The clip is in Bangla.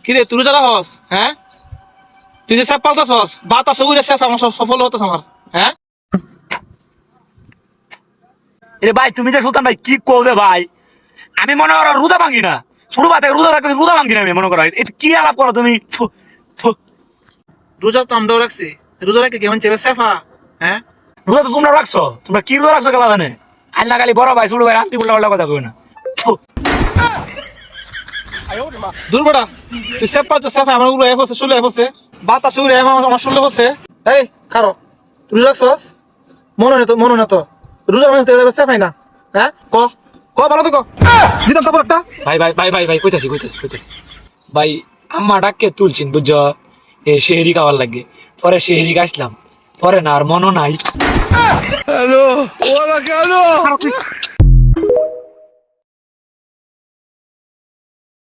কিরে তুই যারা হস হ্যাঁ তুই যে স্যাপ পাল্টাছস বাতাস উড়ে স্যাপ আমার সফল হতেছ আমার হ্যাঁ এ ভাই তুমি যে সুলতান ভাই কি করবে ভাই আমি মনে করো রুদা ভাঙি না ছোট বাতে রুদা রাখতে রুদা ভাঙি না আমি মনে করো এটা কি আলাপ করো তুমি রোজা তো আমরাও রাখছি রোজা রাখে কেমন চেপে স্যাফা হ্যাঁ রুদা তো তোমরা রাখছো তোমরা কি রুদা রাখছো গেলা জানে আল্লাহ খালি বড় ভাই ছোট ভাই আন্তি উল্টা উল্টা কথা কই না দূর বড়া তুই স্যাপ পাল্টা স্যাপ আমার উড়ে এফসে শুলে এফসে বাতাস উড়ে আমার শুলে বসে এই খারো তুই রাখছস মনে না তো রোজার মাঝে তো স্যাপ হয় না হ্যাঁ ক ভালো তো ক দিতাম তারপর একটা ভাই ভাই ভাই ভাই ভাই কইতাছি ভাই আম্মা ডাককে তুলছিন বুঝছো এ শেহরি খাওয়ার লাগে পরে শেহরি গাইছিলাম পরে না আর মনও নাই হ্যালো ওরা কেন